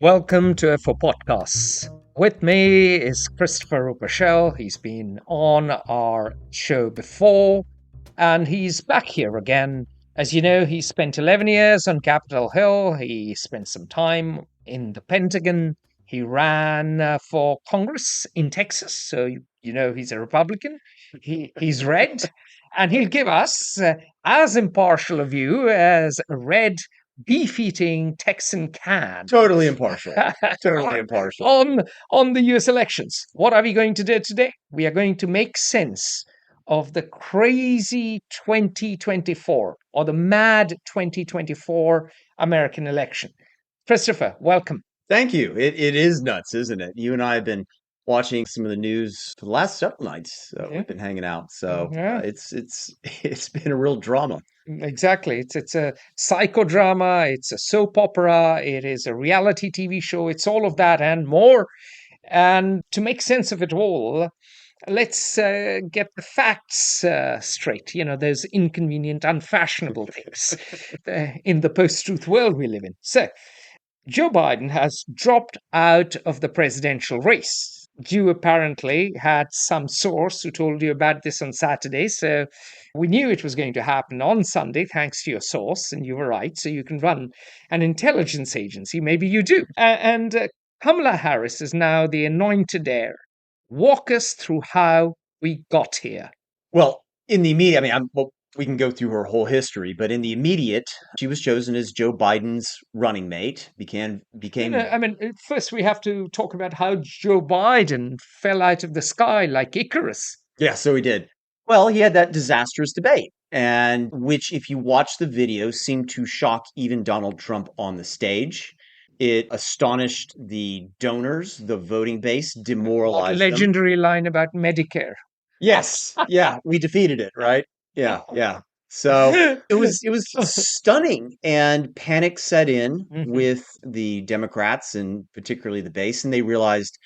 Welcome to F4 Podcasts. With me is Christopher Rupachel. He's been on our show before, and he's back here again. As you know, he spent 11 years on Capitol Hill. He spent some time in the Pentagon. He ran for Congress in Texas, so you know he's a Republican. He's red, and he'll give us as impartial a view as a red beef-eating Texan can Totally impartial. Totally impartial. on the US elections. What are we going to do today? We are going to make sense of the crazy 2024 or the mad 2024 American election. Christopher, welcome. Thank you. It is nuts, isn't it? You and I have been watching some of the news for the last several nights. We've been hanging out, so it's been a real drama. Exactly. It's a psychodrama. It's a soap opera. It is a reality TV show. It's all of that and more. And to make sense of it all, let's get the facts straight. You know, those inconvenient, unfashionable things in the post-truth world we live in. So, Joe Biden has dropped out of the presidential race. You apparently had some source who told you about this on Saturday, so we knew it was going to happen on Sunday, thanks to your source, and you were right. So you can run an intelligence agency. Maybe you do. And Kamala Harris is now the anointed heir. Walk us through how we got here. Well, in the immediate, we can go through her whole history, but in the immediate, she was chosen as Joe Biden's running mate. Became. First we have to talk about how Joe Biden fell out of the sky like Icarus. Yeah, so he did. Well, he had that disastrous debate, and which, if you watch the video, seemed to shock even Donald Trump on the stage. It astonished the donors, the voting base, demoralized them. Legendary line about Medicare. Yes, yeah, we defeated it, right? Yeah. So it was stunning, and panic set in with the Democrats and particularly the base, and they realized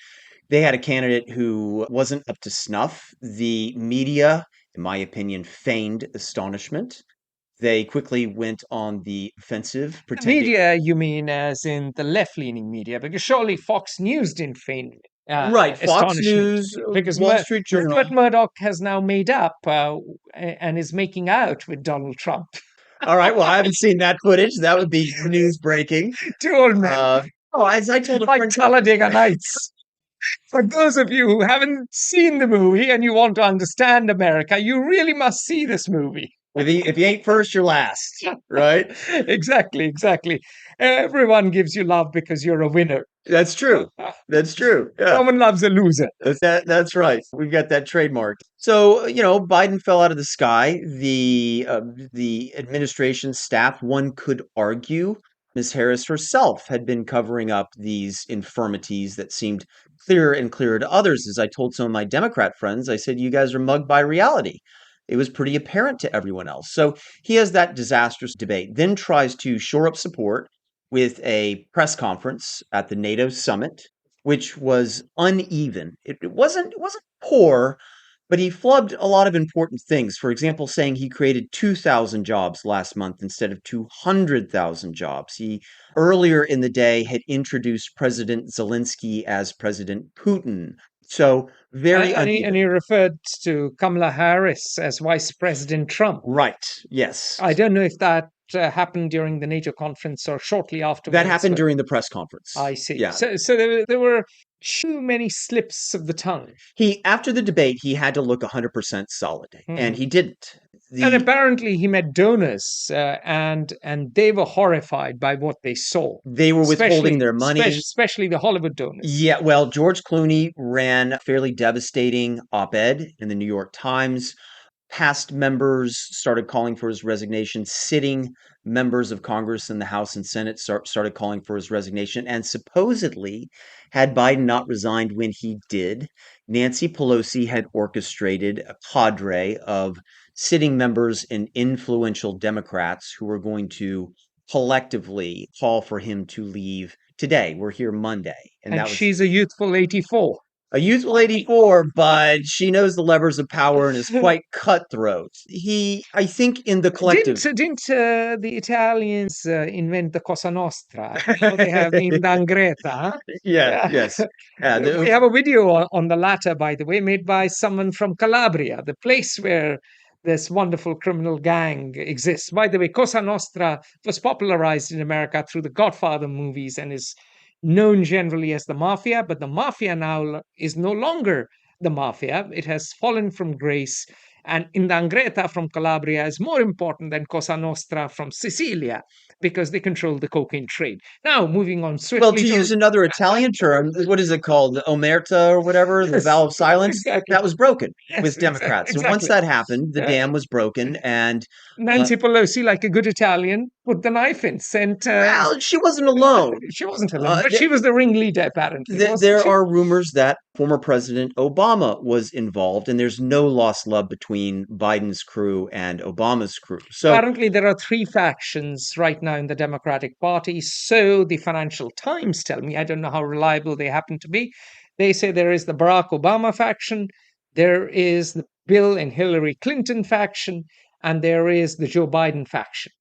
they had a candidate who wasn't up to snuff. The media, in my opinion, feigned astonishment. They quickly went on the offensive, pretending. Media, you mean as in the left-leaning media? Because surely Fox News didn't feign right, Fox News, because Wall Street Journal. Rupert Murdoch has now made up and is making out with Donald Trump. All right, well, I haven't seen that footage. That would be news breaking. Two old men. As I told a like friend, Talladega Nights. For those of you who haven't seen the movie and you want to understand America, you really must see this movie. If you ain't first, you're last, right? Exactly. Everyone gives you love because you're a winner. That's true. Yeah. No one loves a loser. That's right. We've got that trademark. So, Biden fell out of the sky. The administration staff, one could argue, Ms. Harris herself had been covering up these infirmities that seemed clearer and clearer to others. As I told some of my Democrat friends, I said, you guys are mugged by reality. It was pretty apparent to everyone else. So he has that disastrous debate, then tries to shore up support with a press conference at the NATO summit, which was uneven. It wasn't poor, but he flubbed a lot of important things. For example, saying he created 2,000 jobs last month instead of 200,000 jobs. He earlier in the day had introduced President Zelensky as President Putin. So very uneven. And he referred to Kamala Harris as Vice President Trump. Right. Yes. I don't know if that happened during the NATO conference or shortly afterwards. That happened during the press conference. I see. Yeah. So there were too many slips of the tongue. After the debate, he had to look 100% solid, and he didn't. And apparently he met donors, and they were horrified by what they saw. They were withholding their money. Especially the Hollywood donors. Yeah, well, George Clooney ran a fairly devastating op-ed in the New York Times. Past members started calling for his resignation. Sitting members of Congress in the House and Senate started calling for his resignation. And supposedly, had Biden not resigned when he did, Nancy Pelosi had orchestrated a cadre of sitting members and influential Democrats who were going to collectively call for him to leave today. We're here Monday. And she's a youthful 84. a youthful 84, but she knows the levers of power and is quite cutthroat. I think, in the collective. Didn't the Italians invent the Cosa Nostra? Now they have the Ndrangheta. Huh? Yes, Yeah. yes. Yeah, We have a video on the latter, by the way, made by someone from Calabria, the place where this wonderful criminal gang exists. By the way, Cosa Nostra was popularized in America through the Godfather movies and is known generally as the mafia, but the mafia now is no longer the mafia. It has fallen from grace. And Ndrangheta from Calabria is more important than Cosa Nostra from Sicilia because they control the cocaine trade. Now, moving on well, swiftly to use another Italian term, what is it called? Omerta or whatever, the vow of silence, exactly. that was broken Yes, with Democrats. And once exactly. that happened, the dam was broken. And Nancy Pelosi, like a good Italian, put the knife in, sent. well, she wasn't alone. She wasn't alone, but she was the ringleader, apparently. There are rumors that former President Obama was involved, and there's no lost love between Biden's crew and Obama's crew. So apparently, there are three factions right now in the Democratic Party. So the Financial Times tell me. I don't know how reliable they happen to be. They say there is the Barack Obama faction, there is the Bill and Hillary Clinton faction, and there is the Joe Biden faction.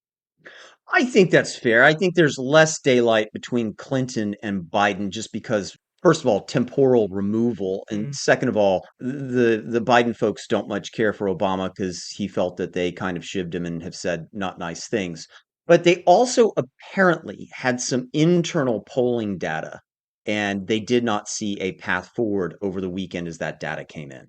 I think that's fair. I think there's less daylight between Clinton and Biden just because, first of all, temporal removal, and second of all, the Biden folks don't much care for Obama because he felt that they kind of shivved him and have said not nice things. But they also apparently had some internal polling data, and they did not see a path forward over the weekend as that data came in.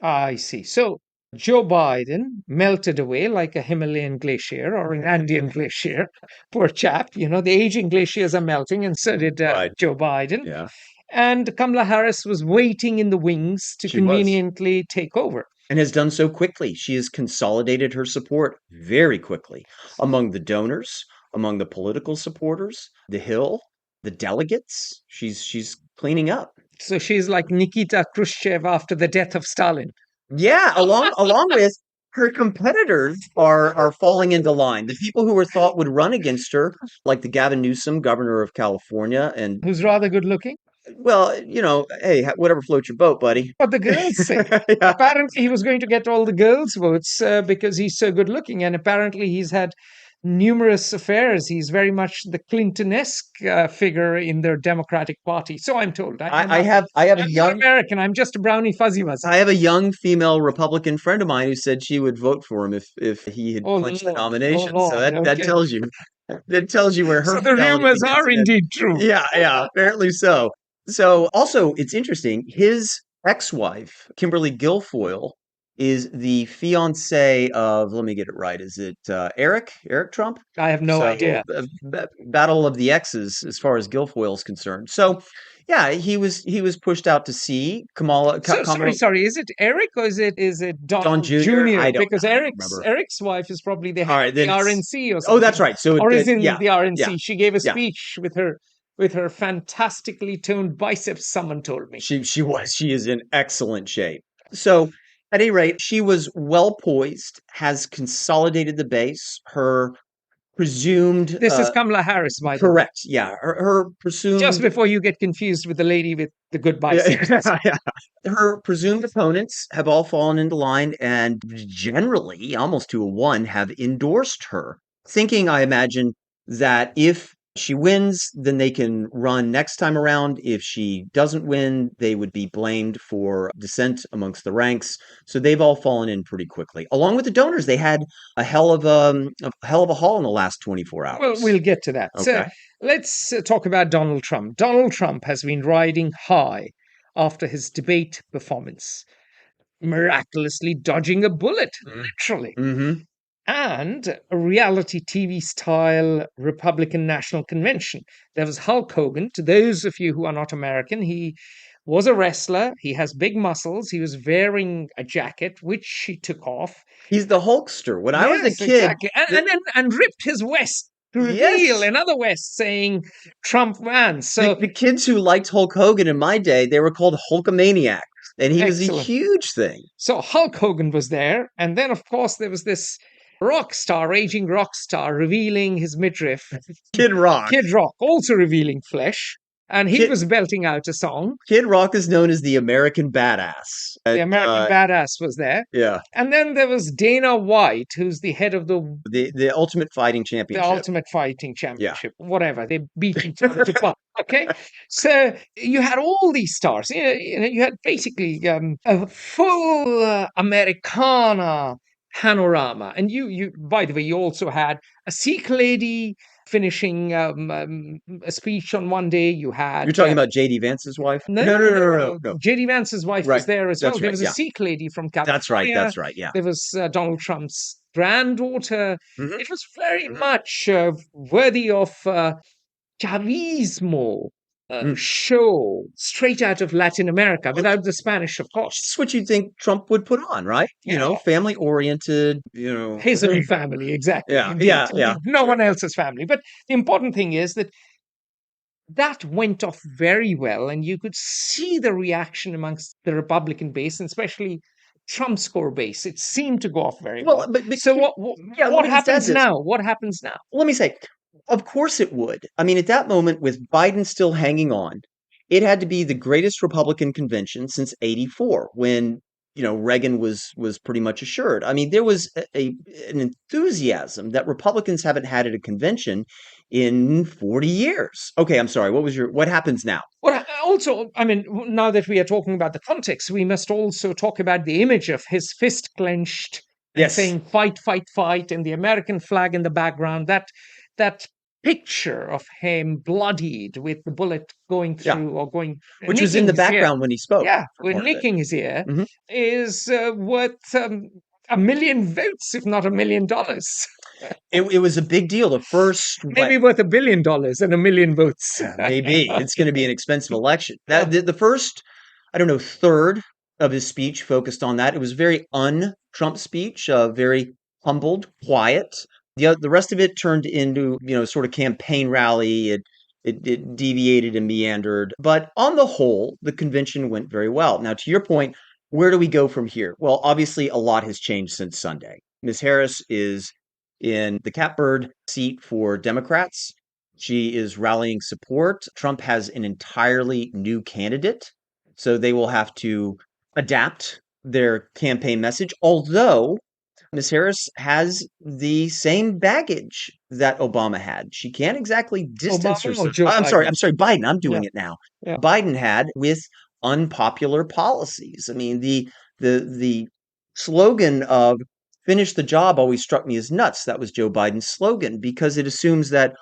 I see. So Joe Biden melted away like a Himalayan glacier or an Andean glacier. Poor chap. You know, the aging glaciers are melting, and so did Right. Joe Biden. Yeah. And Kamala Harris was waiting in the wings to She was. conveniently take over. And has done so quickly. She has consolidated her support very quickly among the donors, among the political supporters, the Hill, the delegates. She's cleaning up. So she's like Nikita Khrushchev after the death of Stalin. Yeah, along with her competitors are falling into line. The people who were thought would run against her, like the Gavin Newsom, governor of California, and Who's rather good looking. well, hey, whatever floats your boat, buddy. What the girls say. Yeah. Apparently, he was going to get all the girls' votes because he's so good looking, and apparently, he's had numerous affairs. He's very much the Clinton-esque figure in their Democratic Party. So I'm told. I have a I'm not young American. I'm just a brownie fuzzy wuzzy. I have a young female Republican friend of mine who said she would vote for him if he had Oh, clinched the Lord. nomination. Oh, So Lord. that Okay. tells you where her So the fidelity rumors gets are in. indeed true. Yeah, apparently so. So also, it's interesting. His ex-wife, Kimberly Guilfoyle, is the fiance of. Let me get it right. Is it Eric Trump? I have no So, idea. battle of the exes as far as Guilfoyle is concerned. So, yeah, he was pushed out to sea. Kamala. Sorry. Is it Eric or is it Don Jr.? Jr.? I don't Because know. I don't remember. Eric's wife is probably the All head right, of the then RNC or something. Oh, that's right. So Or is in yeah, the RNC. yeah, She gave a yeah. speech with her fantastically toned biceps. Someone told me. She is in excellent shape. So at any rate, she was well poised, has consolidated the base. Her presumed This is Kamala Harris, by the way. correct. Yeah, her presumed Just before you get confused with the lady with the good biceps. yeah. Her presumed opponents have all fallen into line and generally, almost to a one, have endorsed her, thinking, I imagine, that if she wins, then they can run next time around. If she doesn't win, they would be blamed for dissent amongst the ranks. So they've all fallen in pretty quickly. Along with the donors, they had a hell of a haul in the last 24 hours. Well, we'll get to that. Okay. So let's talk about Donald Trump. Donald Trump has been riding high after his debate performance, miraculously dodging a bullet, literally. Mm-hmm. And a reality TV style Republican National Convention. There was Hulk Hogan. To those of you who are not American, he was a wrestler. He has big muscles. He was wearing a jacket, which he took off. He's the Hulkster. When I was a Yes, kid, exactly. And ripped his vest to reveal Yes. another vest saying Trump won. So the kids who liked Hulk Hogan in my day, they were called Hulkamaniacs. And he was a Excellent. huge thing. So Hulk Hogan was there. And then, of course, there was this aging rock star revealing his midriff. Kid Rock. Kid Rock also revealing flesh. And he Kid, was belting out a song. Kid Rock is known as the American badass. The American Badass was there. Yeah, And then there was Dana White, who's the head of the Ultimate Fighting the Championship. Ultimate Fighting Yeah. Championship, whatever. They beat each other to punch. Okay, so you had all these stars. You had basically a full Americana panorama, and you. By the way, you also had a Sikh lady finishing a speech on one day. You had You're talking about J.D. Vance's wife? No. J.D. Vance's wife Right. was there as well. That's There right. was a Yeah. Sikh lady from California. That's right. That's right. Yeah. There was Donald Trump's granddaughter. Mhm. It was very Mhm. much worthy of Chavismo Mm. show straight out of Latin America, without the Spanish, of course. It's what you'd think Trump would put on, right? You know, Yeah. family oriented, His own family, exactly. Yeah, Indeed. yeah, yeah. No one else's family. But the important thing is that went off very well, and you could see the reaction amongst the Republican base, and especially Trump's core base. It seemed to go off very well. But So yeah, let what me just add happens this. now? What happens now? Let me say, of course it would. I mean, at that moment, with Biden still hanging on, it had to be the greatest Republican convention since '84, when Reagan was pretty much assured. I mean, there was an enthusiasm that Republicans haven't had at a convention in 40 years. Okay, I'm sorry. What happens now? Well, also, I mean, now that we are talking about the context, we must also talk about the image of his fist clenched and Yes. saying "fight, fight, fight," and the American flag in the background. That picture of him bloodied with the bullet going Yeah. through or going, Which was in nicking the his ear. background when he spoke. Yeah, for with part of it. nicking his ear Mhm. is worth 1,000,000 votes, if not $1,000,000. It was a big deal. The first, Maybe worth $1,000,000,000 and 1,000,000 votes. maybe it's going to be an expensive election. That the first, I don't know, third of his speech focused on that. It was a very un-Trump speech, very humbled, quiet. The rest of it turned into sort of campaign rally. It deviated and meandered, but on the whole, the convention went very well. Now, to your point, where do we go from here? Well, obviously, a lot has changed since Sunday. Ms. Harris is in the catbird seat for Democrats. She is rallying support. Trump has an entirely new candidate, so they will have to adapt their campaign message, although Ms. Harris has the same baggage that Obama had. She can't exactly distance Obama or herself. Joe I'm Biden? sorry, Biden. I'm doing Yeah. it now. Yeah. Biden had with unpopular policies. I mean, the slogan of "finish the job" always struck me as nuts. That was Joe Biden's slogan, because it assumes that,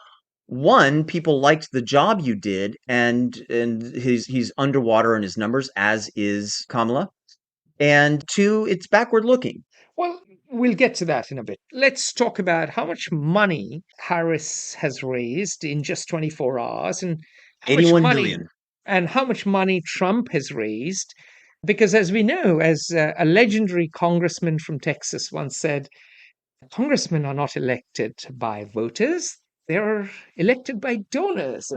one, people liked the job you did, and he's underwater in his numbers, as is Kamala. And two, it's backward looking. Well, we'll get to that in a bit. Let's talk about how much money Harris has raised in just 24 hours, and how much 81 money million. and how much money Trump has raised. Because as we know, as a legendary congressman from Texas once said, congressmen are not elected by voters. They're elected by donors.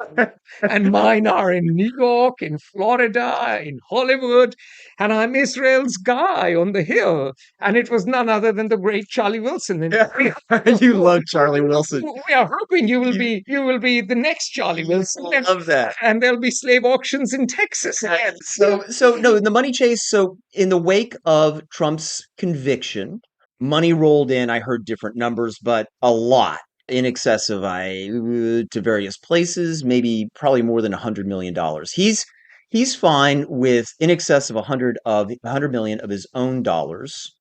And mine are in New York, in Florida, in Hollywood. And I'm Israel's guy on the Hill. And it was none other than the great Charlie Wilson. And You love Charlie Wilson. we are hoping you will You- be the next Charlie Wilson. I love that. And there'll be slave auctions in Texas. So no, in the money chase. So in the wake of Trump's conviction, money rolled in. I heard different numbers, but a lot, in excess of to various places, maybe probably more than $100 million. He's fine with in excess of 100 million of his own dollars.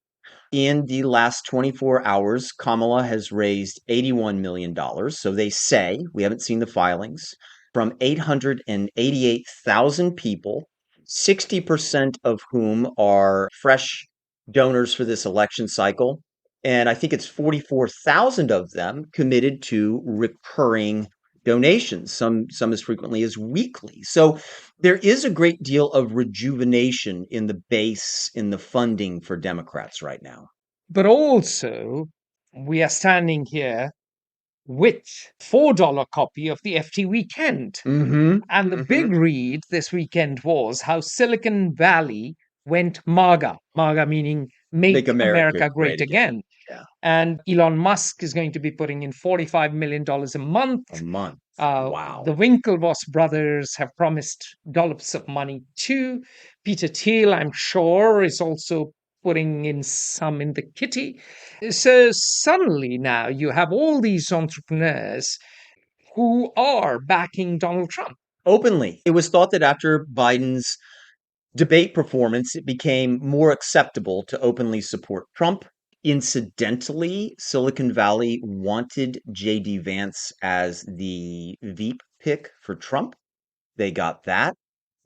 In the last 24 hours, Kamala has raised $81 million. So they say, we haven't seen the filings, from 888,000 people, 60% of whom are fresh donors for this election cycle. And I think it's 44,000 of them committed to recurring donations, some as frequently as weekly. So there is a great deal of rejuvenation in the base, in the funding for Democrats right now. But also, we are standing here with $4 copy of the FT Weekend. Mm-hmm. And the big read this weekend was how Silicon Valley went MAGA, MAGA meaning Make Make America America great Great again. Again. Yeah. And Elon Musk is going to be putting in $45 million a month. A month. The Wow. Winklevoss brothers have promised dollops of money too. Peter Thiel, I'm sure, is also putting in some in the kitty. So suddenly now you have all these entrepreneurs who are backing Donald Trump. Openly. It was thought that after Biden's debate performance, it became more acceptable to openly support Trump. Incidentally, Silicon Valley wanted J.D. Vance as the Veep pick for Trump. They got that.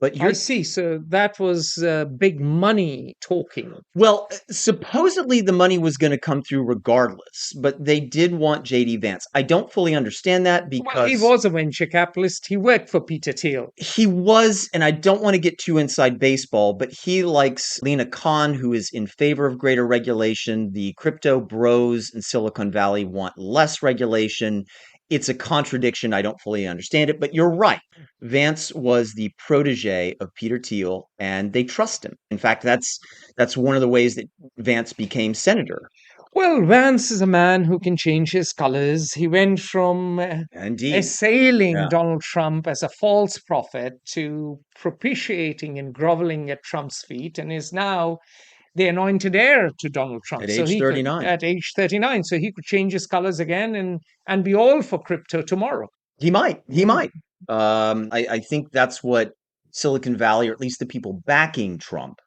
But I you're see. So that was big money talking. Well, supposedly the money was going to come through regardless, but they did want JD Vance. I don't fully understand that Well, he because was a venture capitalist. He worked for Peter Thiel. he was, and I don't want to get too inside baseball, but he likes Lena Khan, who is in favor of greater regulation. The crypto bros in Silicon Valley want less regulation. It's a contradiction. I don't fully understand it, but you're right. Vance was the protege of Peter Thiel, and they trust him. In fact, that's one of the ways that Vance became senator. Well, Vance is a man who can change his colors. He went from Indeed. assailing Yeah. Donald Trump as a false prophet to propitiating and groveling at Trump's feet, and is now the anointed heir to Donald Trump. At So age he could, 39. at age 39, so he could change his colors again and be all for crypto tomorrow. He might. He Mm. might. I think that's what Silicon Valley, or at least the people backing Trump,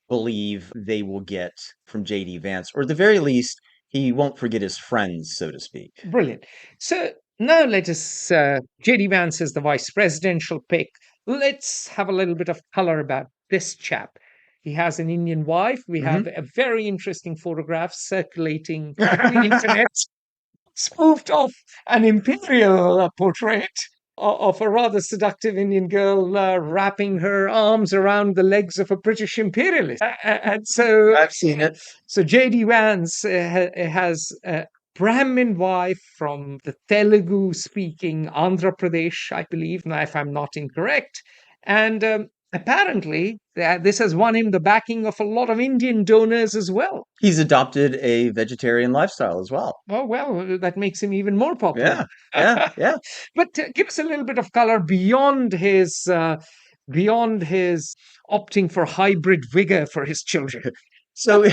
believe they will get from JD Vance, or at the very least, he won't forget his friends, so to speak. Brilliant. So now let us, J.D. Vance is the vice presidential pick. Let's have a little bit of color about this chap. He has an Indian wife. We have Mhm. a very interesting photograph circulating the internet, spoofed off an imperial portrait of a rather seductive Indian girl wrapping her arms around the legs of a British imperialist. And so I've seen it. so J.D. Vance has a Brahmin wife from the Telugu speaking Andhra Pradesh, I believe, now if I'm not incorrect. And apparently, this has won him the backing of a lot of Indian donors as well. He's adopted a vegetarian lifestyle as well. Oh, well, that makes him even more popular. Yeah. But give us a little bit of color beyond his opting for hybrid vigor for his children. So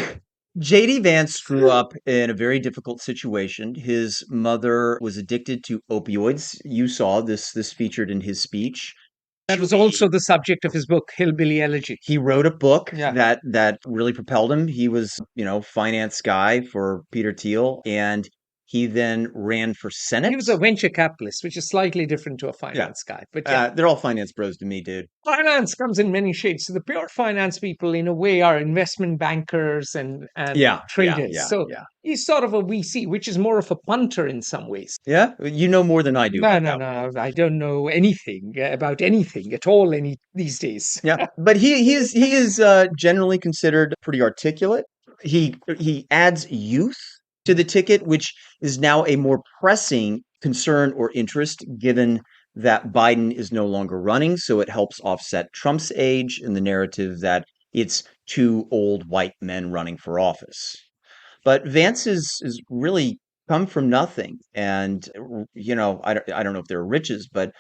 JD Vance grew up in a very difficult situation. His mother was addicted to opioids. You saw this featured in his speech. That was also the subject of his book, Hillbilly Elegy. He wrote a book Yeah. that really propelled him. He was, finance guy for Peter Thiel, and he then ran for Senate. He was a venture capitalist, which is slightly different to a finance guy. But yeah, They're all finance bros to me, dude. finance comes in many shades. So the pure finance people, in a way, are investment bankers and traders. So he's sort of a VC, which is more of a punter in some ways. Yeah, you know more than I do. No. I don't know anything about anything at all these days. Yeah, but he is generally considered pretty articulate. He adds youth to the ticket, which is now a more pressing concern or interest given that Biden is no longer running. So it helps offset Trump's age and the narrative that it's two old white men running for office. But Vance is really come from nothing, and I don't know if they're riches, but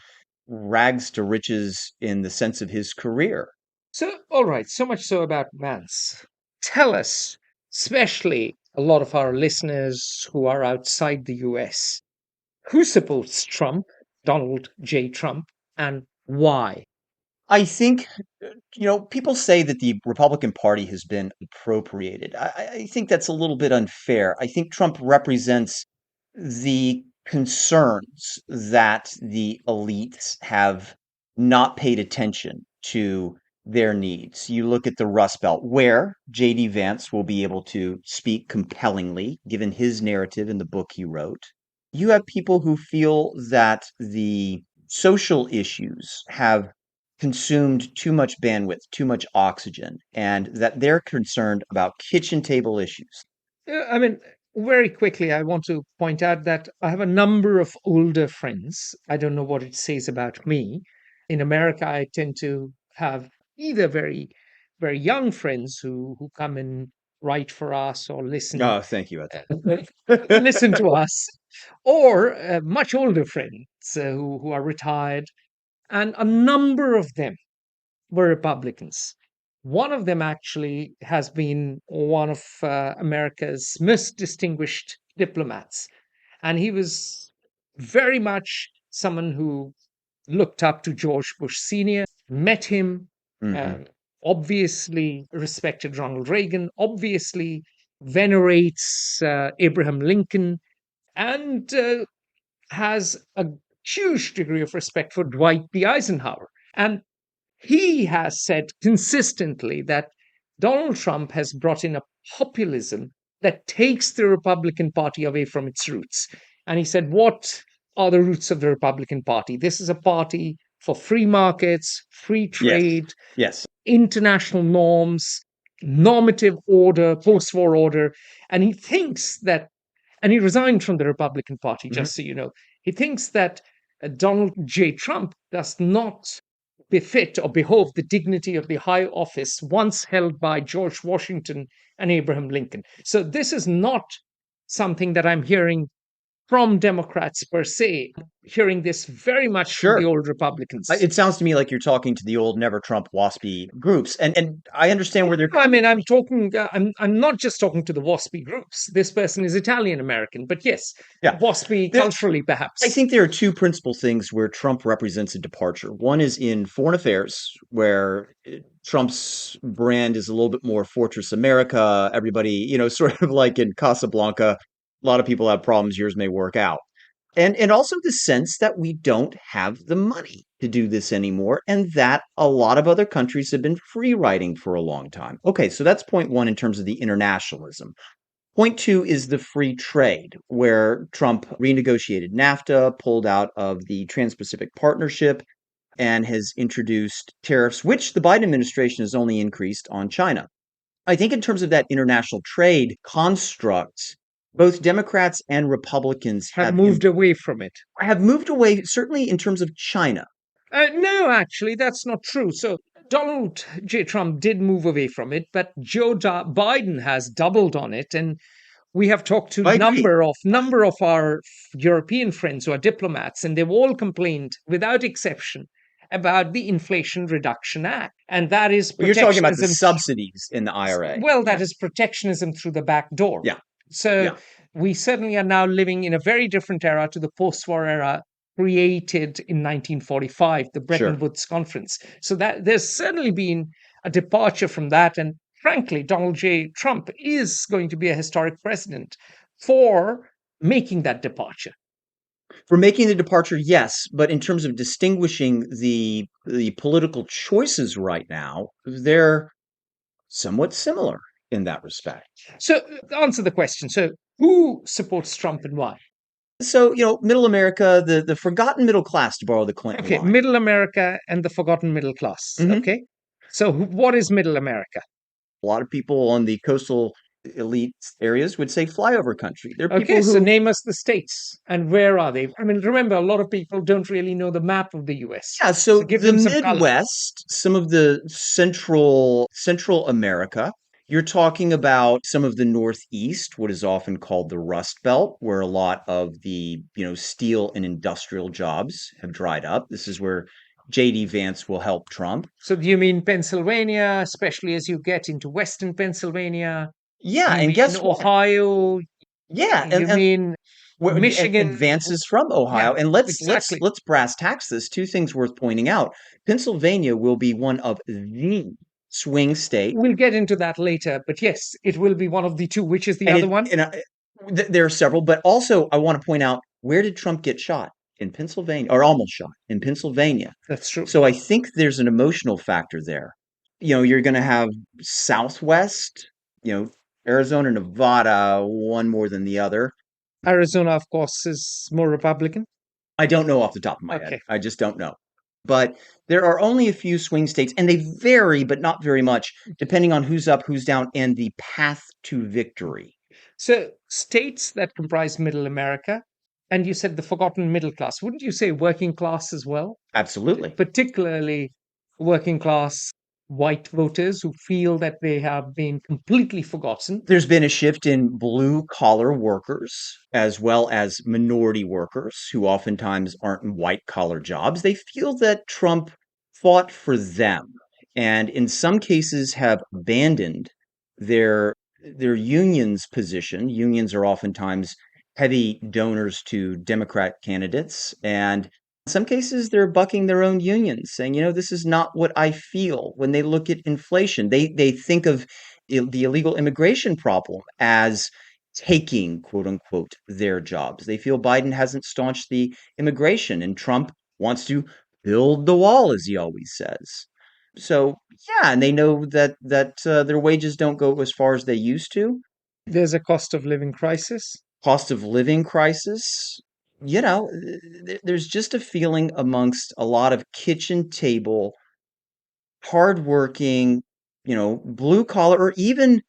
rags to riches in the sense of his career. So, all right, so much so about Vance. Tell us, especially a lot of our listeners who are outside the US, who supports Trump, Donald J. Trump, and why? I think, people say that the Republican Party has been appropriated. I think that's a little bit unfair. I think Trump represents the concerns that the elites have not paid attention to their needs. You look at the Rust Belt, where J.D. Vance will be able to speak compellingly, given his narrative in the book he wrote. You have people who feel that the social issues have consumed too much bandwidth, too much oxygen, and that they're concerned about kitchen table issues. I mean, very quickly, I want to point out that I have a number of older friends. I don't know what it says about me. In America, I tend to have either very very young friends who come and write for us or listen Oh, thank you. listen to us, or much older friends who are retired, and a number of them were Republicans. One of them actually has been one of America's most distinguished diplomats, and he was very much someone who looked up to George Bush Sr., met him, Hmm. uh, obviously respected Ronald Reagan, obviously venerates Abraham Lincoln, and has a huge degree of respect for Dwight D. Eisenhower. And he has said consistently that Donald Trump has brought in a populism that takes the Republican Party away from its roots. And he said, what are the roots of the Republican Party? This is a party for free markets, free Yes. trade, Yes. international norms, normative order, post war order. And he thinks that, and he resigned from the Republican Party, Mhm. just so you know. He thinks that Donald J. Trump does not befit or behove the dignity of the high office once held by George Washington and Abraham Lincoln. So this is not something that I'm hearing from Democrats per se, hearing this very much from the Sure. old Republicans. It sounds to me like you're talking to the old never Trump waspy groups, and I understand where they're I coming. mean, I'm talking. I'm not just talking to the WASPy groups. This person is Italian American, but yes, Yeah. WASPy There, culturally, I perhaps. think there are two principal things where Trump represents a departure. One is in foreign affairs, where Trump's brand is a little bit more Fortress America. Everybody, sort of like in Casablanca, a lot of people have problems. Yours may work out. And also the sense that we don't have the money to do this anymore, and that a lot of other countries have been free riding for a long time. Okay, so that's point one in terms of the internationalism. Point two is the free trade, where Trump renegotiated NAFTA, pulled out of the Trans Pacific Partnership, and has introduced tariffs, which the Biden administration has only increased on China. I think in terms of that international trade construct, both Democrats and Republicans Have moved away from it. have moved away, certainly in terms of China. No, actually, that's not true. So Donald J. Trump did move away from it, but Biden has doubled on it, and we have talked to I agree. number of our European friends who are diplomats, and they've all complained, without exception, about the Inflation Reduction Act, and that is But you're talking about the protectionism. subsidies in the IRA. Well, that is protectionism through the back door. Yeah, So yeah, we certainly are now living in a very different era to the post-war era created in 1945, the Bretton sure. Woods Conference. So that there's certainly been a departure from that. And frankly, Donald J. Trump is going to be a historic president for making that departure. For making the departure, yes, but in terms of distinguishing the political choices right now, they're somewhat similar in that respect. So answer the question. So who supports Trump and why? So, middle America, the forgotten middle class, to borrow the Clinton Okay, line. middle America and the forgotten middle class. Hmm. Okay. So what is middle America? A lot of people on the coastal elite areas would say flyover country. They're Okay, people so who, name us the states and where are they? I mean, remember, a lot of people don't really know the map of the US. yeah, So so give the them some color. Midwest, some of the Central America. You're talking about some of the Northeast, what is often called the Rust Belt, where a lot of the, steel and industrial jobs have dried up. This is where JD Vance will help Trump. So do you mean Pennsylvania, especially as you get into Western Pennsylvania? Yeah, You and mean guess what? Ohio? Yeah, You mean and Michigan? Vance is from Yeah, Ohio. And let's exactly. let's brass tacks this. Two things worth pointing out. Pennsylvania will be one of the swing states. We'll get into that later, but yes, it will be one of the two. Which is the And other one? there are several, but also I want to point out, where did Trump get shot? In Pennsylvania, or almost shot in Pennsylvania. That's true. So I think there's an emotional factor there. You're going to have Southwest, you know, Arizona, Nevada, one more than the other. Arizona, of course, is more Republican. I don't know off the top of my head. Okay. I just don't know. But there are only a few swing states, and they vary, but not very much, depending on who's up, who's down, and the path to victory. So, states that comprise middle America, and you said the forgotten middle class, wouldn't you say working class as well? Absolutely. Particularly working class white voters who feel that they have been completely forgotten. There's been a shift in blue collar workers as well as minority workers who oftentimes aren't in white collar jobs. They feel that Trump fought for them and in some cases have abandoned their their union's position. Unions are oftentimes heavy donors to Democrat candidates and in some cases they're bucking their own unions saying, this is not what I feel when they look at inflation. They think of the illegal immigration problem as taking, quote unquote, their jobs. They feel Biden hasn't staunched the immigration and Trump wants to build the wall, as he always says. So yeah, and they know that their wages don't go as far as they used to. There's a cost of living crisis. Cost of living crisis. There's just a feeling amongst a lot of kitchen table, hardworking, blue collar, or even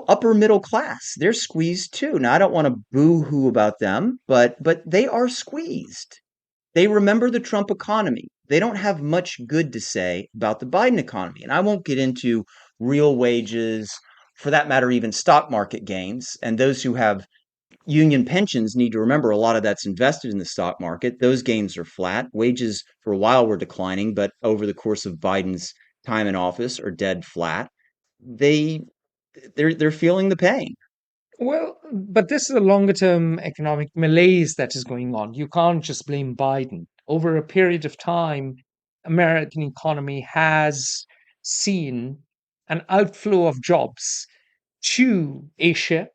upper middle class. They're squeezed too. Now, I don't want to boo-hoo about them, but they are squeezed. They remember the Trump economy. They don't have much good to say about the Biden economy. And I won't get into real wages, for that matter, even stock market gains. And those who have union pensions need to remember a lot of that's invested in the stock market. Those gains are flat. Wages for a while were declining, but over the course of Biden's time in office are dead flat. They they're feeling the pain. Well, but this is a longer term economic malaise that is going on. You can't just blame Biden. Over a period of time, American economy has seen an outflow of jobs to Asia,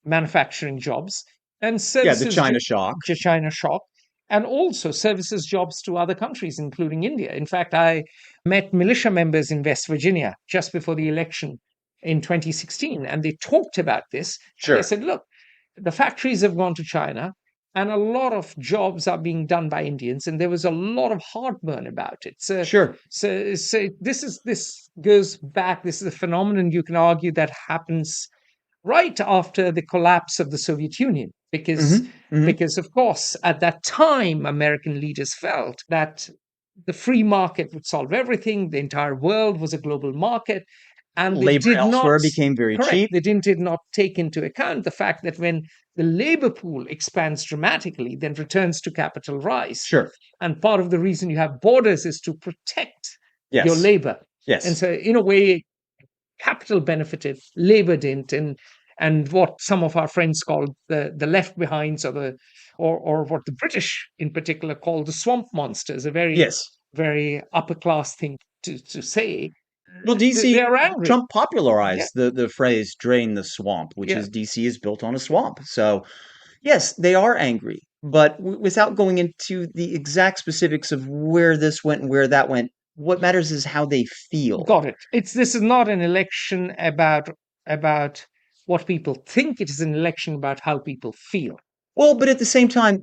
manufacturing jobs, and Yeah, the services China shock. to China shock, and also services jobs to other countries, including India. In fact, I met militia members in West Virginia just before the election in 2016, and they talked about this. And they Sure. said, look, the factories have gone to China, and a lot of jobs are being done by Indians, and there was a lot of heartburn about it. So, Sure. this goes back. This is a phenomenon you can argue that happens right after the collapse of the Soviet Union, because Hmm. Hmm. of course at that time American leaders felt that the free market would solve everything, the entire world was a global market, and they Labor did not elsewhere became very correct cheap. they did not take into account the fact that when the labor pool expands dramatically, then returns to capital rise. Sure. And part of the reason you have borders is to protect your Yes. labor. And Yes. so in a way, capital benefited, labor didn't, and what some of our friends called the left behinds, or what the British in particular call the swamp monsters, a very Yes. very upper class thing to say. Well, They DC, are angry. Trump Yeah, popularized the phrase drain the swamp, which yeah. is DC is built on a swamp. So, yes, they are angry, but without going into the exact specifics of where this went and where that went, what matters is how they feel. Got it. This is not an election about what people think. It is an election about how people feel. Well, but at the same time,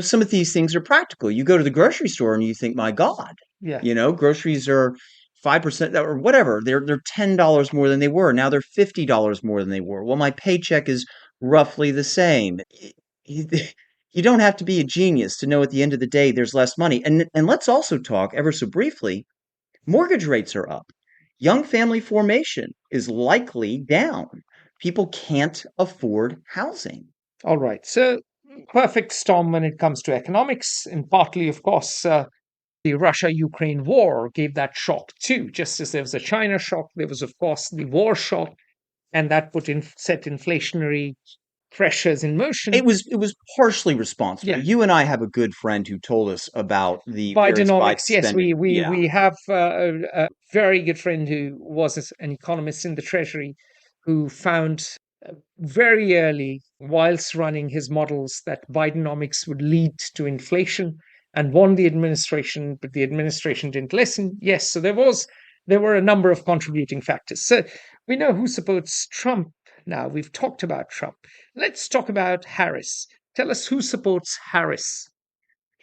some of these things are practical. You go to the grocery store and you think, my God, Yeah. groceries are 5% or whatever. They're $10 more than they were. Now they're $50 more than they were. Well, my paycheck is roughly the same. You, you don't have to be a genius to know at the end of the day there's less money. And let's also talk ever so briefly. Mortgage rates are up. Young family formation is likely down. People can't afford housing. All right. So, perfect storm when it comes to economics, and partly, of course, the Russia Ukraine war gave that shock too. Just as there was a China shock, there was, of course, the war shock, and that set inflationary pressures in motion. It was partially responsible. Yeah. You and I have a good friend who told us about the various Biden Bidenomics, yes, spending. Yeah. we have a very good friend who was an economist in the Treasury, who found very early, whilst running his models, that Bidenomics would lead to inflation, and warned the administration, but the administration didn't listen. Yes, so there were a number of contributing factors. So we know who supports Trump now. We've talked about Trump. Let's talk about Harris. Tell us who supports Harris.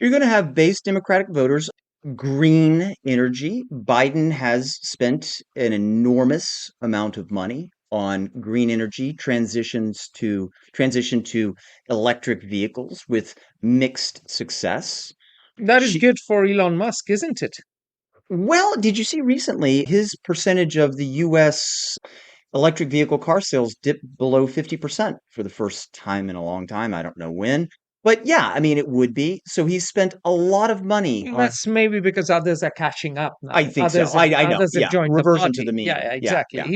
You're going to have base Democratic voters, green energy. Biden has spent an enormous amount of money on green energy transition to electric vehicles with mixed success. That is She, good for Elon Musk, isn't it? Well, did you see recently his percentage of the US electric vehicle car sales dipped below 50% for the first time in a long time. I don't know when. But yeah, I mean, it would be. So he's spent a lot of money on. That's maybe because others are catching up I now. think so. I know. Others have Yeah. joined the Reversion to the party. Yeah, mean. yeah, Yeah. exactly. Yeah.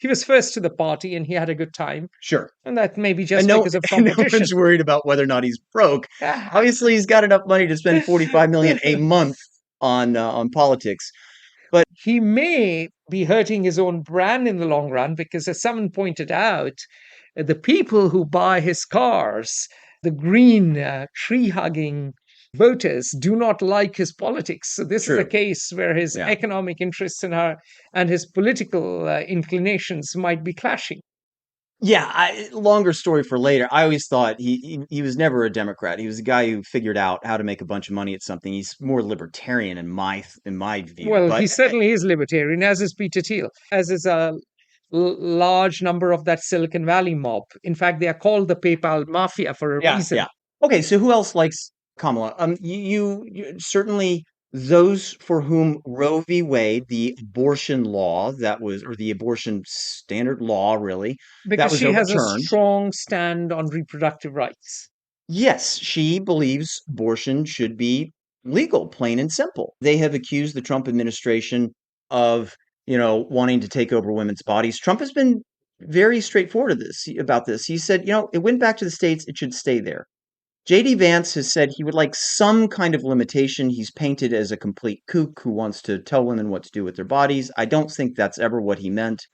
He was first to the party and he had a good time, Sure. and that may be And just no, because of and no competition. one's worried about whether or not he's broke. Ah. Obviously, he's got enough money to spend 45 million a month on politics. But He may be hurting his own brand in the long run because, as someone pointed out, the people who buy his cars, the green, tree hugging voters, do not like his politics. So, this is a true. case where his Yeah. economic interests and his political inclinations might be clashing. Yeah, longer story for later. I always thought he was never a Democrat. He was a guy who figured out how to make a bunch of money at something. He's more libertarian in my view. Well, he But certainly is libertarian, as is Peter Thiel, as is a large number of that Silicon Valley mob. In fact, they are called the PayPal mafia for a yeah, reason. yeah. Okay, so who else likes Kamala? You certainly those for whom Roe v. Wade, the abortion law that was, or the abortion standard law, really, that Because was she has a overturned. strong stand on reproductive rights. Yes, she believes abortion should be legal, plain and simple. They have accused the Trump administration of, wanting to take over women's bodies. Trump has been very straightforward about this. He said, it went back to the states, it should stay there. JD Vance has said he would like some kind of limitation. He's painted as a complete kook who wants to tell women what to do with their bodies. I don't think that's ever what he meant.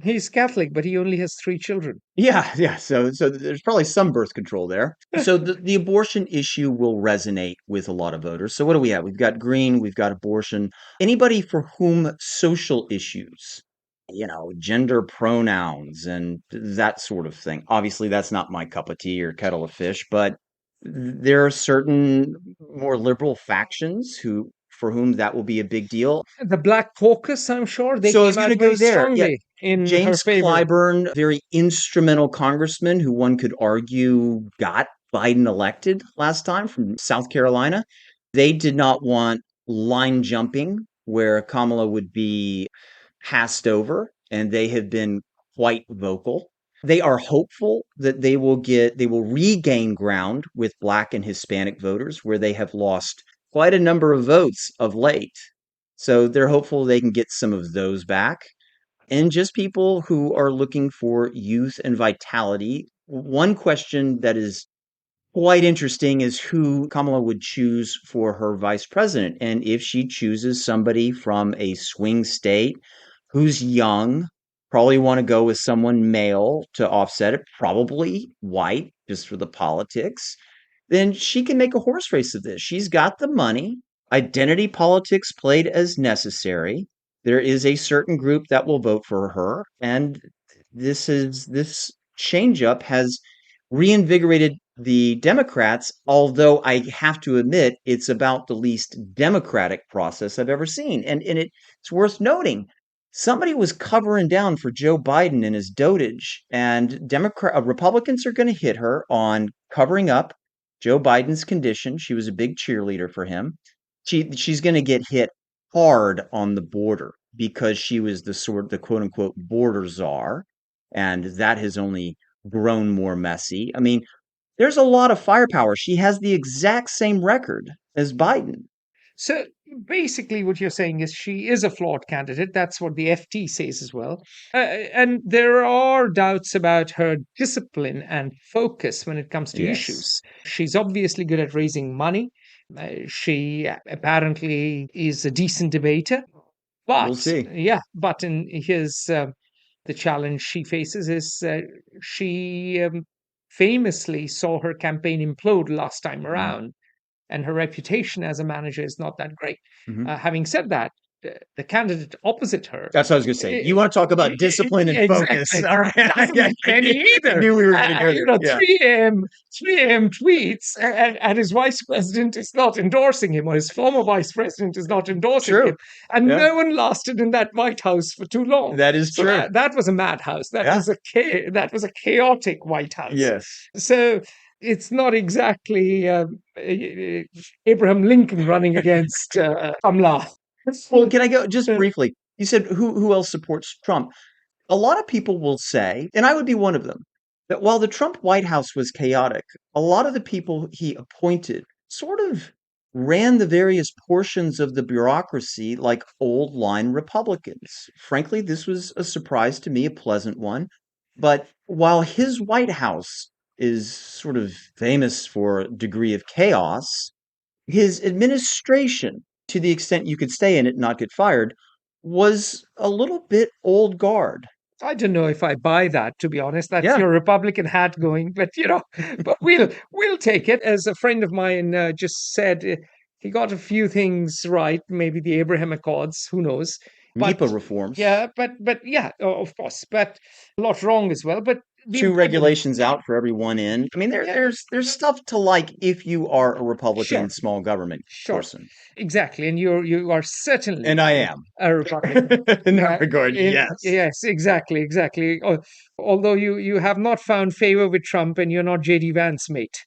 He's Catholic, but he only has 3 children. Yeah, yeah. So there's probably some birth control there. So the abortion issue will resonate with a lot of voters. So what do we have? We've got green, we've got abortion. Anybody for whom social issues, gender pronouns and that sort of thing. Obviously, that's not my cup of tea or kettle of fish, but there are certain more liberal factions who for whom that will be a big deal. The Black Caucus, I'm sure, they So I was came going out to go very there. Yeah, strongly in her James favor. Clyburn, very instrumental congressman who one could argue got Biden elected last time from South Carolina. They did not want line jumping where Kamala would be passed over, and they have been quite vocal. They are hopeful that they will regain ground with Black and Hispanic voters where they have lost quite a number of votes of late. So they're hopeful they can get some of those back, and just people who are looking for youth and vitality. One question that is quite interesting is who Kamala would choose for her vice president. And if she chooses somebody from a swing state who's young, probably want to go with someone male to offset it, probably white, just for the politics, then she can make a horse race of this. She's got the money. Identity politics played as necessary. There is a certain group that will vote for her, and this change up has reinvigorated the Democrats, although I have to admit it's about the least democratic process I've ever seen. And it's worth noting somebody was covering down for Joe Biden in his dotage, and Republicans are going to hit her on covering up Joe Biden's condition. She was a big cheerleader for him. She's going to get hit hard on the border because she was the quote unquote border czar, and that has only grown more messy. I mean, there's a lot of firepower. She has the exact same record as Biden. So basically, what you're saying is she is a flawed candidate. That's what the FT says as well. And there are doubts about her discipline and focus when it comes to Yes. issues. She's obviously good at raising money. She apparently is a decent debater. We'll But see. yeah, but in his the challenge she faces is she famously saw her campaign implode last time Mhm. around, and her reputation as a manager is not that great. Mhm. Having said that, the candidate opposite her, That's what I was going to say. You want to talk about discipline and focus. exactly, All right. doesn't make any I either. knew we were going to go there. Yeah. 3 a.m. tweets, and his vice president is not endorsing him, or his former vice president is not endorsing True. him, and Yeah. no one lasted in that White House for too long. That is So true. that was a madhouse. Yeah. That was a chaotic White House. Yes. So it's not exactly Abraham Lincoln running against Kamala. Well, can I go just briefly? You said who else supports Trump? A lot of people will say, and I would be one of them, that while the Trump White House was chaotic, a lot of the people he appointed sort of ran the various portions of the bureaucracy like old line Republicans. Frankly, this was a surprise to me, a pleasant one. But while his White House is sort of famous for a degree of chaos, his administration, to the extent you could stay in it and not get fired, was a little bit old guard. I don't know if I buy that, to be honest. That's Yeah. your Republican hat going, but but we'll take it. As a friend of mine just said, he got a few things right, maybe the Abraham Accords, who knows? But NEPA reforms. yeah, but yeah, of course, but a lot wrong as well. But the Two important, regulations out for every one in. I mean, yeah, there's stuff to like if you are a Republican sure, small government sure, person. exactly, and you are certainly And I am. a Republican. In that regard, In yes. yes, exactly, exactly. Although you have not found favor with Trump and you're not JD Vance, mate.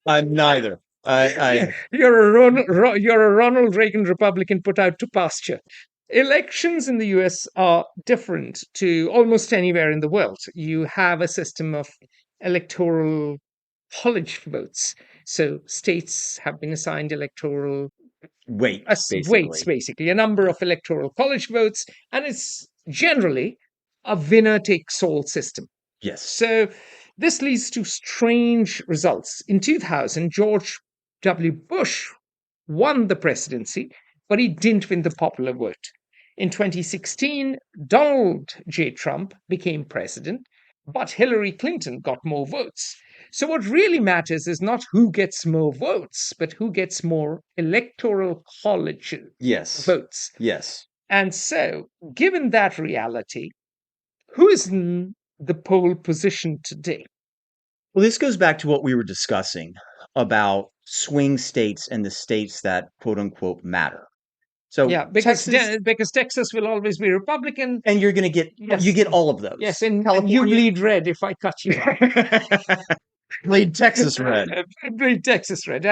I'm neither. I You're a Ronald Reagan Republican put out to pasture. Elections in the US are different to almost anywhere in the world. You have a system of electoral college votes. So states have been assigned electoral weights, weights, basically. basically, a number of electoral college votes, and it's generally a winner takes all system. Yes. So this leads to strange results. In 2000, George W. Bush won the presidency, but he didn't win the popular vote. In 2016, Donald J. Trump became president, but Hillary Clinton got more votes. So, what really matters is not who gets more votes, but who gets more electoral college Yes. votes. Yes. And so, given that reality, who is in the pole position today? Well, this goes back to what we were discussing about swing states and the states that quote unquote matter. So Yeah, Texas, because Texas will always be Republican. and you're going to get Yes, you get all of those. yes, and you California, bleed red if I cut you off. bleed Texas red. Bleed Texas red,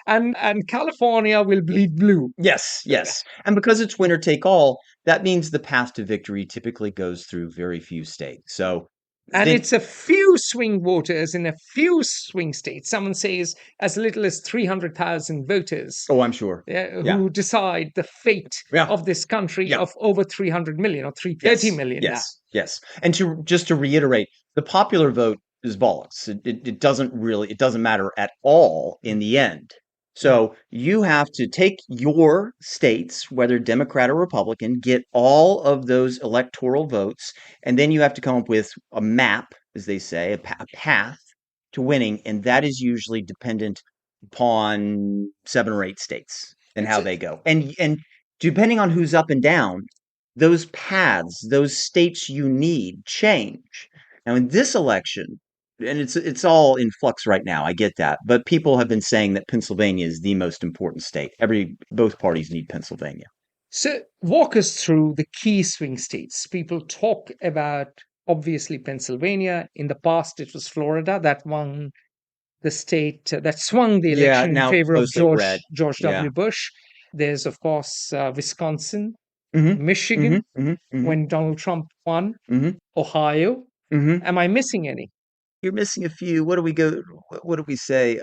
and California will bleed blue. Yes, yes. And because it's winner take all, that means the path to victory typically goes through very few states. So And then, it's a few swing voters in a few swing states. Someone says as little as 300,000 voters oh, I'm sure. Yeah. who decide the fate Yeah. of this country Yeah. of over 300 million or 330 Yes. million now. Yes. Yes. And to reiterate, the popular vote is bollocks. It doesn't matter at all in the end. So you have to take your states, whether Democrat or Republican, get all of those electoral votes, and then you have to come up with a map, as they say, a path to winning, and that is usually dependent upon 7 or 8 states and It's how a- they go. And depending on who's up and down, those paths, those states you need change. Now, in this election, and it's all in flux right now. I get that, but people have been saying that Pennsylvania is the most important state. Both parties need Pennsylvania. So walk us through the key swing states. People talk about obviously Pennsylvania. In the past, it was Florida that won the state that swung the Yeah, election in now favor of mostly red. George Yeah. W. Bush. There's of course Wisconsin, Mm-hmm. Michigan Mm-hmm. Mm-hmm. when Donald Trump won, Mm-hmm. Ohio. Mm-hmm. Am I missing any? You're missing a few. What do we go? What do we say?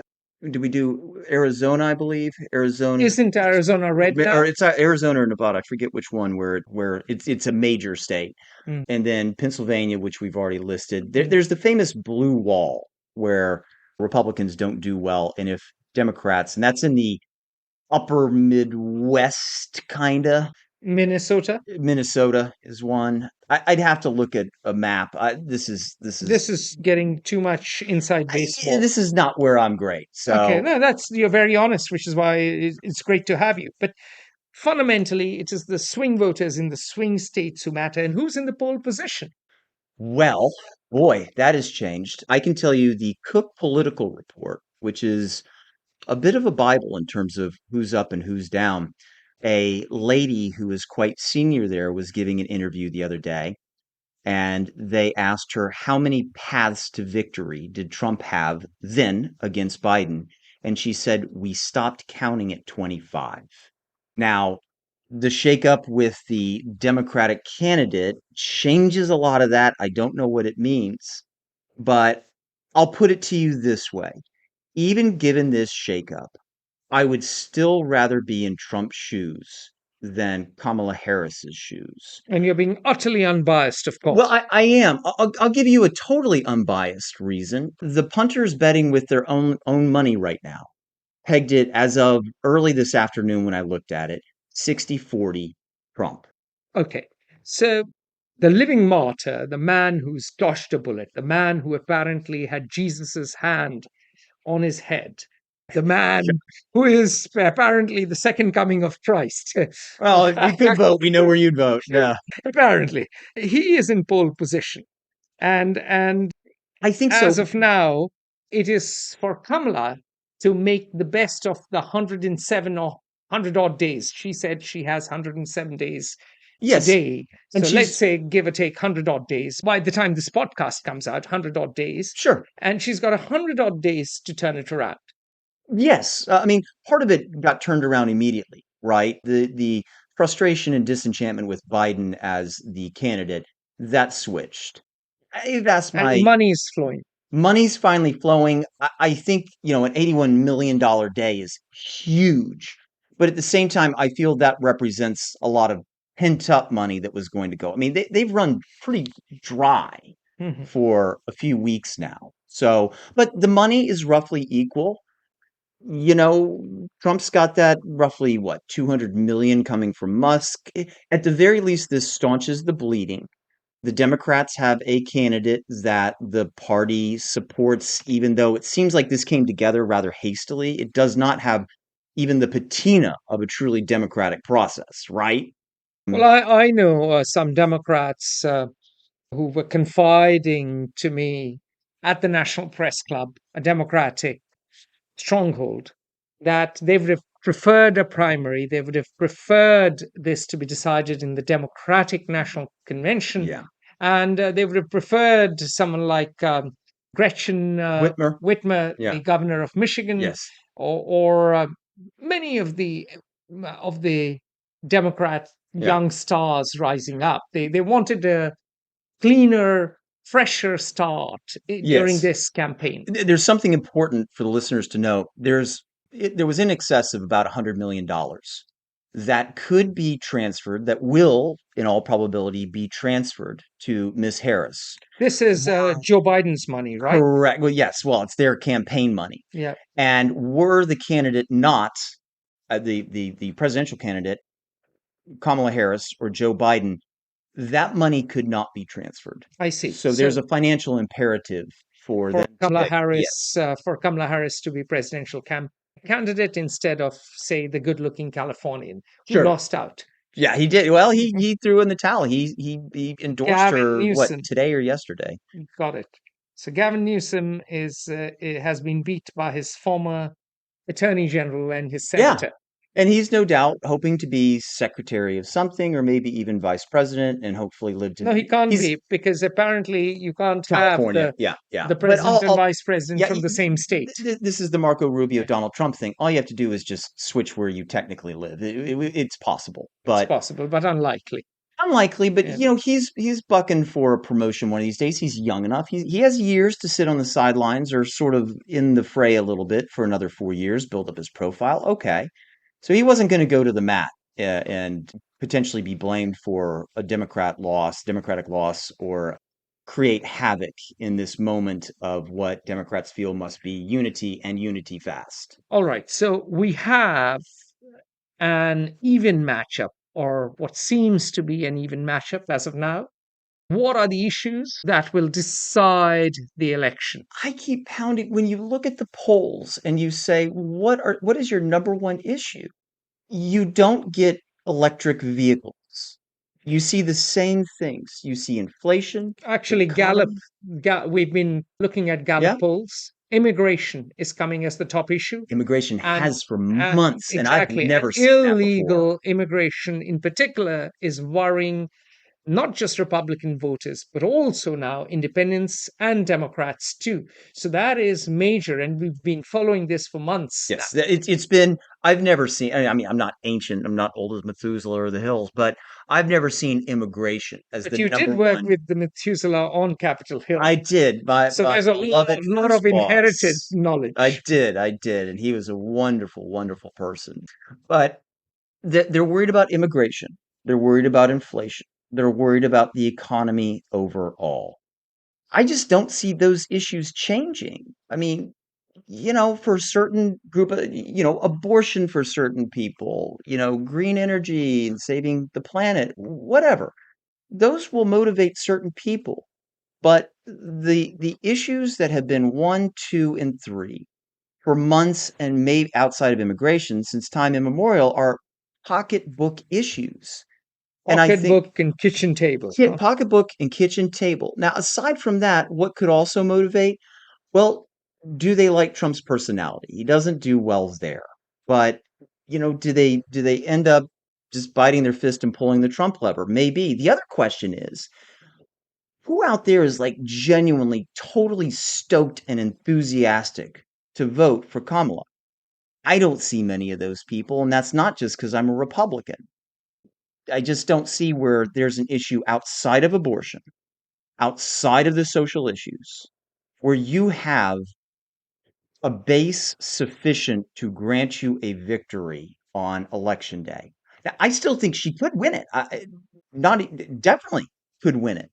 Do we do Arizona? I believe Arizona, Isn't Arizona red now? or it's Arizona or Nevada. I forget which one. Where it's a major state, Mm. and then Pennsylvania, which we've already listed. There's the famous blue wall where Republicans don't do well, and if Democrats, and that's in the upper Midwest, kinda. Minnesota. Minnesota is one. I'd have to look at a map. This is This is getting too much inside baseball. this is not where I'm great. Okay, So no, you're very honest, which is why it's great to have you. But fundamentally, it is the swing voters in the swing states who matter, and who's in the pole position. well, boy, that has changed. I can tell you the Cook Political Report, which is a bit of a Bible in terms of who's up and who's down. A lady who is quite senior there was giving an interview the other day, and they asked her how many paths to victory did Trump have then against Biden? And she said, we stopped counting at 25. Now, The shakeup with the Democratic candidate changes a lot of that. I don't know what it means, but I'll put it to you this way. Even given this shakeup, I would still rather be in Trump's shoes than Kamala Harris's shoes. And you're being utterly unbiased, of Well, course. I am. I'll give you a totally unbiased reason. The punters betting with their own money right now pegged it as of early this afternoon when I looked at it 60-40 Trump. Okay. So the living martyr, the man who's dodged a bullet, the man who apparently had Jesus's hand on his head, the man who is apparently the second coming of Christ. Well, if we could vote, we know where you'd vote. Yeah. Apparently, he is in pole position. And I think so. as of now, it is for Kamala to make the best of the 107 or 100 odd days. She said she has 107 days Yes. today. And So let's she's say, give or take 100 odd days. By the time this podcast comes out, 100 odd days. sure. And she's got 100 odd days to turn it around. Yes. I mean, part of it got turned around immediately, right? The frustration and disenchantment with Biden as the candidate, that switched. That's And my money is flowing. money's finally flowing. I think, an $81 million day is huge. But at the same time, I feel that represents a lot of pent up money that was going to go. I mean, they've run pretty dry Mhm. for a few weeks now. So, but the money is roughly equal. Trump's got that roughly what, 200 million coming from Musk. At the very least, this staunches the bleeding. The Democrats have a candidate that the party supports, even though it seems like this came together rather hastily. It does not have even the patina of a truly democratic process, right? Well, I know some Democrats who were confiding to me at the National Press Club, a Democratic stronghold, that they would have preferred a primary. They would have preferred this to be decided in the Democratic National Convention. Yeah. And they would have preferred someone like Gretchen Whitmer. Whitmer, Yeah. the governor of Michigan, Yes. or many of the Democrat Yeah. young stars rising up. They wanted a cleaner, fresher start during Yes. this campaign. There's something important for the listeners to know. There was in excess of about $100 million that could be transferred, that will, in all probability, be transferred to Ms. Harris. This is Joe Biden's money, right? Correct. Well, yes. Well, it's their campaign money. Yeah. And were the candidate not the presidential candidate, Kamala Harris or Joe Biden, that money could not be transferred. I see. So there's a financial imperative for them. Kamala Yes. Harris, for Kamala Harris to be presidential candidate instead of, say, the good-looking Californian who Sure. lost out. Yeah, he did. Well, he threw in the towel. He endorsed Gavin her Newsom. today or yesterday. Got it. So Gavin Newsom has been beat by his former attorney general and his Yeah. senator. And he's no doubt hoping to be secretary of something or maybe even vice president and hopefully live to No, he can't he's be, because apparently you can't California. have Yeah. the But president and vice president from the same state. This is the Marco Rubio Donald Trump thing. All you have to do is just switch where you technically live. It's possible, It's but possible, but unlikely. unlikely. But Yeah. he's bucking for a promotion one of these days. He's young enough. He has years to sit on the sidelines or sort of in the fray a little bit for another 4 years, build up his profile. Okay, so he wasn't going to go to the mat and potentially be blamed for a Democratic loss, or create havoc in this moment of what Democrats feel must be unity and unity fast. All right. So we have an even matchup, or what seems to be an even matchup as of now. What are the issues that will decide the election? I keep pounding when you look at the polls and you say, what is your number one issue? You don't get electric vehicles. You see the same things. You see inflation. Actually, economy. we've been looking at Gallup Yeah. polls. Immigration is coming as the top issue. Immigration And- has for months, and I've Exactly. never And seen that before. illegal immigration in particular is worrying not just Republican voters, but also now independents and Democrats too. So that is major, and we've been following this for months now. Yes, it's been. I've never seen. I mean, I'm not ancient. I'm not old as Methuselah or the hills, but I've never seen immigration as But the you number did work one. with the Methuselah on Capitol Hill. I did. So My there's a beloved lot first of inherited boss. knowledge. I did, and he was a wonderful, wonderful person. But they're worried about immigration. They're worried about inflation. They're worried about the economy overall. I just don't see those issues changing. I mean, for a certain group of, abortion for certain people, green energy and saving the planet, whatever. Those will motivate certain people. But the issues that have been one, two, and three for months and maybe outside of immigration since time immemorial are pocketbook issues. And I think Pocketbook and kitchen table. Huh? pocketbook and kitchen table. Now, aside from that, what could also motivate? Well, do they like Trump's personality? He doesn't do well there. But, do they end up just biting their fist and pulling the Trump lever? Maybe. The other question is, who out there is like genuinely totally stoked and enthusiastic to vote for Kamala? I don't see many of those people, and that's not just because I'm a Republican. I just don't see where there's an issue outside of abortion, outside of the social issues, where you have a base sufficient to grant you a victory on election day. Now, I still think she could win it. Not definitely could win it,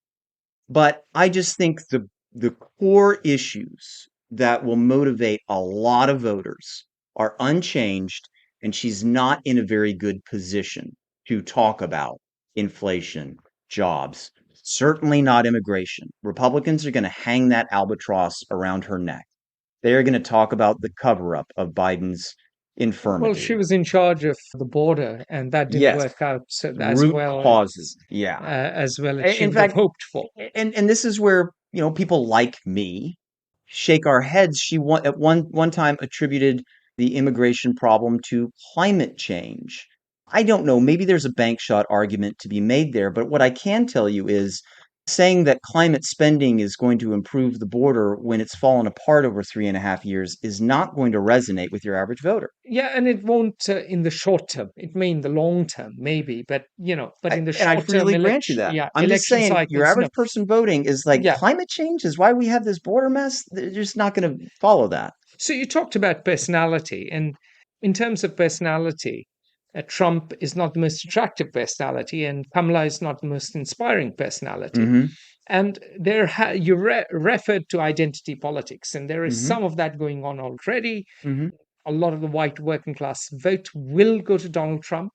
but I just think the core issues that will motivate a lot of voters are unchanged, and she's not in a very good position to talk about inflation, jobs, certainly not immigration. Republicans are going to hang that albatross around her neck. They are going to talk about the cover up of Biden's Well, she infirmity. was in charge of the border, and that didn't Yes, work out root causes. Yeah. as well as she In would have fact, hoped for. and this is where, people like me shake our heads. She at one time attributed the immigration problem to climate change. I don't know, maybe there's a bank shot argument to be made there, but what I can tell you is saying that climate spending is going to improve the border when it's fallen apart over 3.5 years is not going to resonate with your average voter. Yeah, and it won't in the short term. It may in the long term, maybe, but in the And I short term freely grant you election, that. yeah, I'm just election saying your cycles, no. average person voting is like Yeah. climate change is why we have this border mess. They're just not going to follow that. So you talked about personality, and in terms of personality, Trump is not the most attractive personality, and Kamala is not the most inspiring personality. Hmm. And you referred to identity politics, and there is Hmm. some of that going on already. Hmm. A lot of the white working class vote will go to Donald Trump.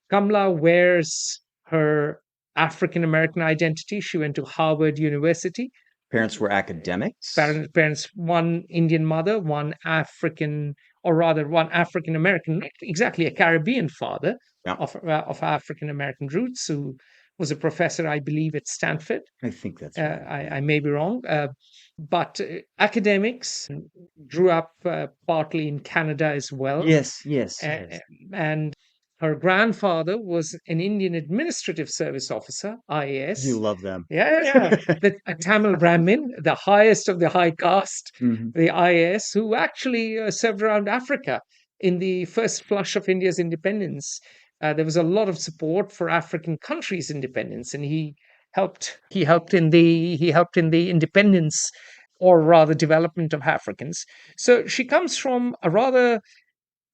Kamala wears her African American identity. She went to Harvard University. Parents were academics. Parents, one Indian mother, one African, or rather, one African American, not exactly a Caribbean father Yeah, of African American roots, who was a professor, I believe, at Stanford. I think that's right. I may be wrong, but academics grew up partly in Canada as well. Yes, yes, Uh, yes. and her grandfather was an Indian Administrative Service officer, You IAS. love them. Yeah, a Tamil Brahmin, the highest of the high caste, Hmm. the IAS, who actually served around Africa in the first flush of India's independence. There was a lot of support for African countries' independence, and he helped in the independence, or rather development, of Africans. So she comes from a rather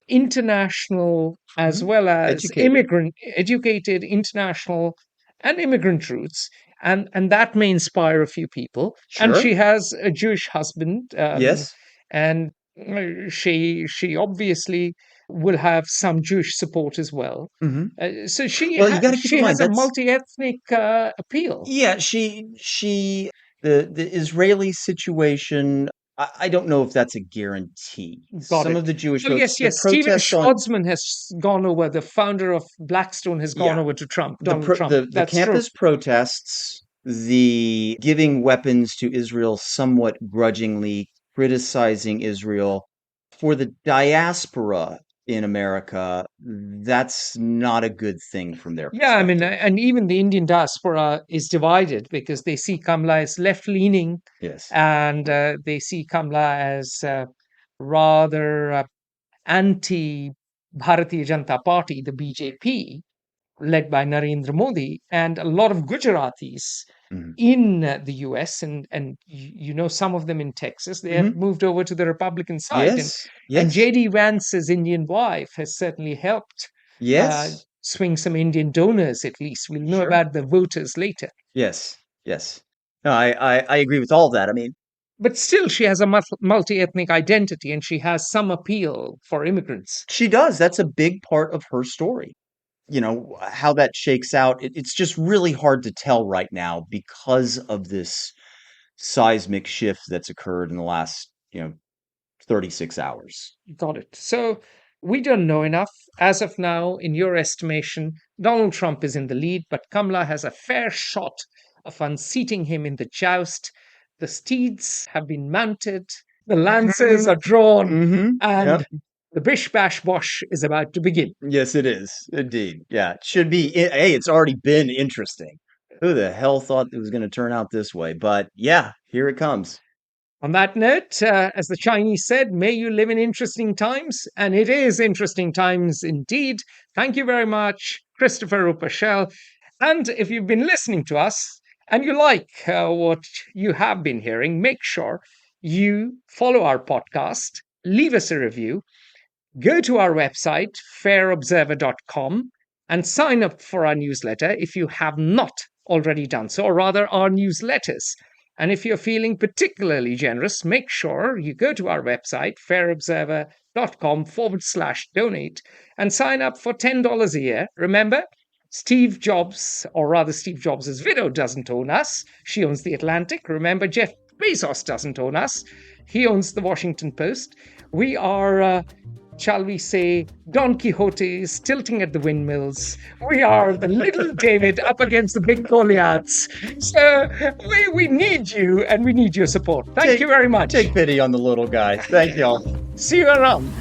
international as Hmm. well as Educated. educated international and immigrant roots, and that may inspire a few people. And Sure. she has a Jewish husband, Yes. and she obviously will have some Jewish support as well. Hmm. So Well, you got to keep in she mind has a that's multi-ethnic appeal. yeah. She the Israeli situation. I don't know if that's a guarantee. Got Some it. of the Jewish Oh, votes, yes, the yes. Steven protests on Schwarzman has gone over. The founder of Blackstone has gone yeah over to Trump, the Donald Trump. the That's true. campus protests, the giving weapons to Israel somewhat grudgingly, criticizing Israel for the diaspora. in America, that's not a good thing from their Yeah, I mean, perspective. and even the Indian diaspora is divided because they see Kamala as left leaning Yes. and they see Kamala as rather anti Bharatiya Janata Party, the BJP, led by Narendra Modi, and a lot of Gujaratis Mhm. in the US, and some of them in Texas, they have Mhm. moved over to the Republican side. Yes. And Yes. J.D. Vance's Indian wife has certainly helped Yes. swing some Indian donors, at least. We'll know Sure. about the voters later. Yes. Yes. No, I agree with all of that. I mean, But still, she has a multi ethnic identity and she has some appeal for immigrants. she does. That's a big part of her story. How that shakes out, it's just really hard to tell right now because of this seismic shift that's occurred in the last, 36 hours. Got it. So we don't know enough. As of now, in your estimation, Donald Trump is in the lead, but Kamala has a fair shot of unseating him in the joust. The steeds have been mounted, the lances are drawn, Mm-hmm. and Yep. the bish bash bosh is about to begin. Yes, it is. Indeed. Yeah. It should be. Hey, it's already been interesting. Who the hell thought it was going to turn out this way? But yeah, here it comes. On that note, as the Chinese said, may you live in interesting times. And it is interesting times indeed. Thank you very much, Christopher Rupashel. And if you've been listening to us and you like what you have been hearing, make sure you follow our podcast, leave us a review, go to our website, fairobserver.com, and sign up for our newsletter if you have not already done so, or rather, our newsletters. And if you're feeling particularly generous, make sure you go to our website, fairobserver.com/donate, and sign up for $10 a year. Remember, Steve Jobs, or rather, Steve Jobs' widow doesn't own us. She owns The Atlantic. Remember, Jeff Bezos doesn't own us. He owns The Washington Post. We are shall we say, Don Quixote's tilting at the windmills. We are the little David up against the big Goliaths. So we need you and we need your support. Thank you very much. Take pity on the little guy. Thank y'all. See you around.